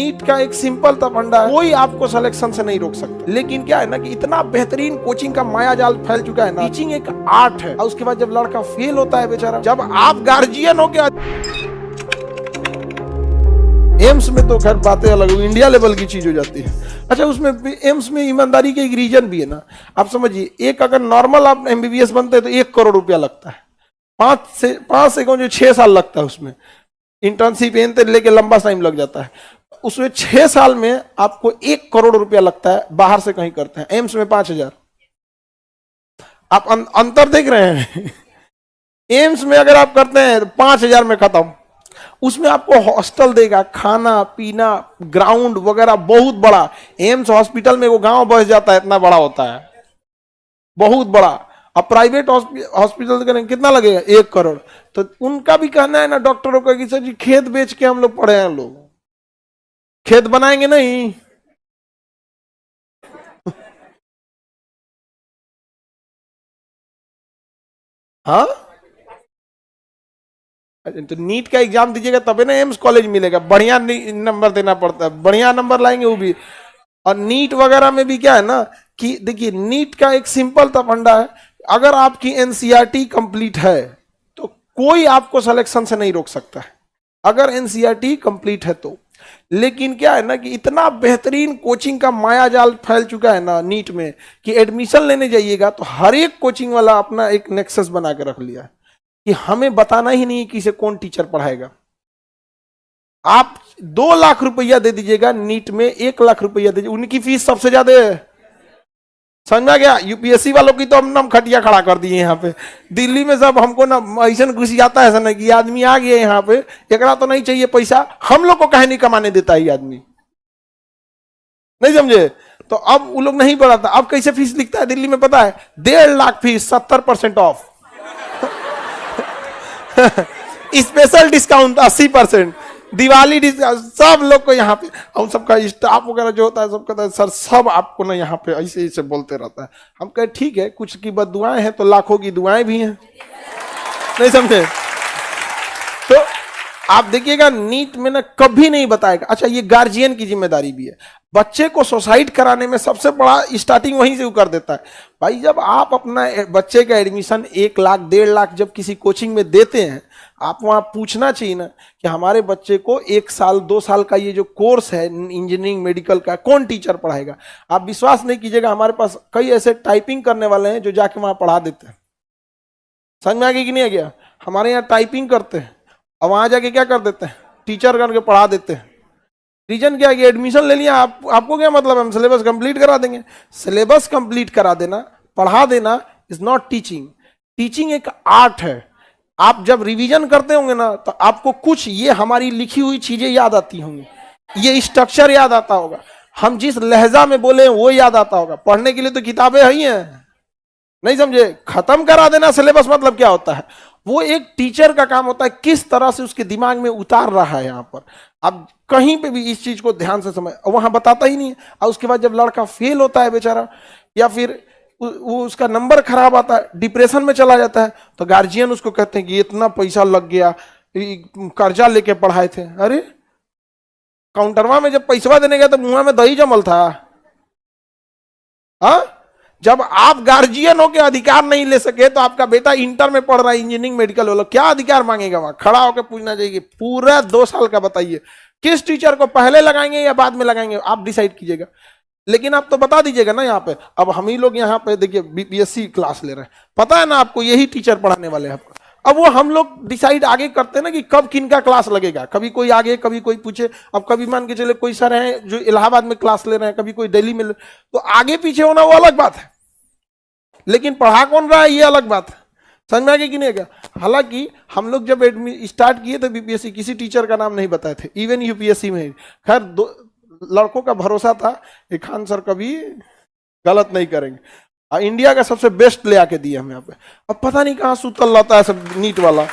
NEET का एक simple सा फंडा है, कोई आपको सिलेक्शन से नहीं रोक सकता। लेकिन क्या है ना कि इतना बेहतरीन कोचिंग का माया जाल फैल चुका है ना, टीचिंग एक आर्ट है। और उसके बाद जब लड़का फेल होता है बेचारा, जब आप गार्जियन हो गया, एम्स में तो खैर बातें अलग, इंडिया लेवल की चीज हो जाती है। अच्छा, उसमें एम्स में ईमानदारी के एक रीजन भी है ना। आप समझिए, एक अगर नॉर्मल आप एमबीबीएस बनते हैं तो 1 करोड़ रुपया लगता है, 5 से जो 6 साल लगता है, उसमें इंटर्नशिप लेके लंबा टाइम लग जाता है। उसमें 6 साल में आपको 1 करोड़ रुपया लगता है, बाहर से कहीं करते हैं, एम्स में 5,000। आप अंतर देख रहे हैं। एम्स में अगर आप करते हैं 5,000 में खत्म। उसमें आपको हॉस्टल देगा, खाना पीना, ग्राउंड वगैरह बहुत बड़ा। एम्स हॉस्पिटल में वो गांव बस जाता है, इतना बड़ा होता है, बहुत बड़ा। अब प्राइवेट हॉस्पिटल कितना लगेगा? 1 करोड़। तो उनका भी कहना है ना डॉक्टरों का कि सर जी खेत बेच के हम लोग पढ़े हैं, लोग खेत बनाएंगे नहीं। हाँ, तो नीट का एग्जाम दीजिएगा तभी ना एम्स कॉलेज मिलेगा। बढ़िया नंबर देना पड़ता है, बढ़िया नंबर लाएंगे वो भी। और नीट वगैरह में भी क्या है ना कि देखिए, नीट का एक सिंपल सा फंडा है, अगर आपकी एनसीईआरटी कंप्लीट है तो कोई आपको सिलेक्शन से नहीं रोक सकता है, अगर एनसीईआरटी कंप्लीट है तो। लेकिन क्या है ना कि इतना बेहतरीन कोचिंग का माया जाल फैल चुका है ना नीट में कि एडमिशन लेने जाइएगा तो हर एक कोचिंग वाला अपना एक नेक्सस बना के रख लिया है कि हमें बताना ही नहीं कि इसे कौन टीचर पढ़ाएगा। आप 2 लाख रुपया दे दीजिएगा, नीट में 1 लाख रुपया दीजिए, उनकी फीस सबसे ज्यादा है। समझ में आ गया? यूपीएससी वालों की तो हम खटिया खड़ा कर दिए यहाँ पे दिल्ली में। सब हमको ना ऐसा घुस जाता है ना कि आदमी आ गया यहाँ पे, एकरा तो नहीं चाहिए पैसा, हम लोग को कहे नहीं कमाने देता है ये आदमी, नहीं समझे? तो अब वो लोग नहीं बढ़ाता। अब कैसे फीस लिखता है दिल्ली में पता है? 1.5 lakh fees, 70% of. Special discount 80%, Diwali discount, सब लोग को यहाँ पे। और सबका स्टाफ वगैरह जो होता है सब कहता है सर सब आपको ना यहाँ पे ऐसे ऐसे बोलते रहता है। हम कहे ठीक है, कुछ की बददुआएं हैं तो लाखों की दुआएं भी हैं, नहीं समझे? तो आप देखिएगा नीट में ना कभी नहीं बताएगा। अच्छा, ये गार्जियन की जिम्मेदारी भी है, बच्चे को सुसाइड कराने में सबसे बड़ा स्टार्टिंग वहीं से वो कर देता है। भाई जब आप अपना बच्चे का एडमिशन 1 लाख 1.5 लाख जब किसी कोचिंग में देते हैं, आप वहां पूछना चाहिए ना कि हमारे बच्चे को 1 साल 2 साल का ये जो कोर्स है इंजीनियरिंग मेडिकल का, कौन टीचर पढ़ाएगा? आप विश्वास नहीं कीजिएगा, हमारे पास कई ऐसे टाइपिंग करने वाले हैं जो जाके वहां पढ़ा देते हैं। समझ में आ गया कि नहीं आ गया? हमारे यहाँ टाइपिंग करते हैं और वहां जाके क्या कर देते हैं? टीचर करके पढ़ा देते हैं। रीजन क्या है कि एडमिशन ले लिया, आपको क्या मतलब, हम सिलेबस कंप्लीट करा देंगे। सिलेबस कंप्लीट करा देना, पढ़ा देना इज नॉट टीचिंग। टीचिंग एक आर्ट है। आप जब रिवीजन करते होंगे ना तो आपको कुछ ये हमारी लिखी हुई चीजें याद आती होंगी, ये स्ट्रक्चर याद आता होगा, हम जिस लहजा में बोले वो याद आता होगा। पढ़ने के लिए तो किताबें ही हैं, नहीं समझे? खत्म करा देना सिलेबस मतलब क्या होता है? वो एक टीचर का काम होता है किस तरह से उसके दिमाग में उतार रहा है। यहाँ पर अब कहीं पे भी इस चीज को ध्यान से समझ, वहां बताता ही नहीं है। और उसके बाद जब लड़का फेल होता है बेचारा, या फिर वो उसका नंबर खराब आता है, डिप्रेशन में चला जाता है, तो गार्जियन उसको कहते हैं कि इतना पैसा लग गया, कर्जा लेके पढ़ाए थे। अरे काउंटरवा में जब पैसा देने गया तो मुंह में दही जमल था। हाँ, जब आप गार्जियन हो के अधिकार नहीं ले सके तो आपका बेटा इंटर में पढ़ रहा है, इंजीनियरिंग मेडिकल वाला, क्या अधिकार मांगेगा? वहां खड़ा होकर पूछना चाहिए। पूरा 2 साल का बताइए किस टीचर को पहले लगाएंगे या बाद में लगाएंगे, आप डिसाइड कीजिएगा। लेकिन आप तो बता दीजिएगा ना यहाँ पे। अब हम ही लोग यहाँ पे देखिए बीपीएससी क्लास ले रहे हैं, पता है ना आपको यही टीचर पढ़ाने वाले हैं आपको। अब वो हम लोग डिसाइड आगे करते हैं ना कि कब किन का क्लास लगेगा। कभी कोई आगे, कभी कोई पूछे। अब कभी मान के चले कोई सर हैं जो इलाहाबाद में क्लास ले रहे हैं, कभी कोई दिल्ली में, तो आगे पीछे होना वो अलग बात है, लेकिन पढ़ा कौन रहा है ये अलग बात है। समझ में आ गया कि नहीं? हालांकि हम लोग जब स्टार्ट किए थे बीपीएससी, किसी टीचर का नाम नहीं बताए थे, इवन यूपीएससी में। खैर लड़कों का भरोसा था कि खान सर कभी गलत नहीं करेंगे, और इंडिया का सबसे बेस्ट ले आके दिए हम यहाँ पे। अब पता नहीं कहाँ सुतल रहता है सब नीट वाला।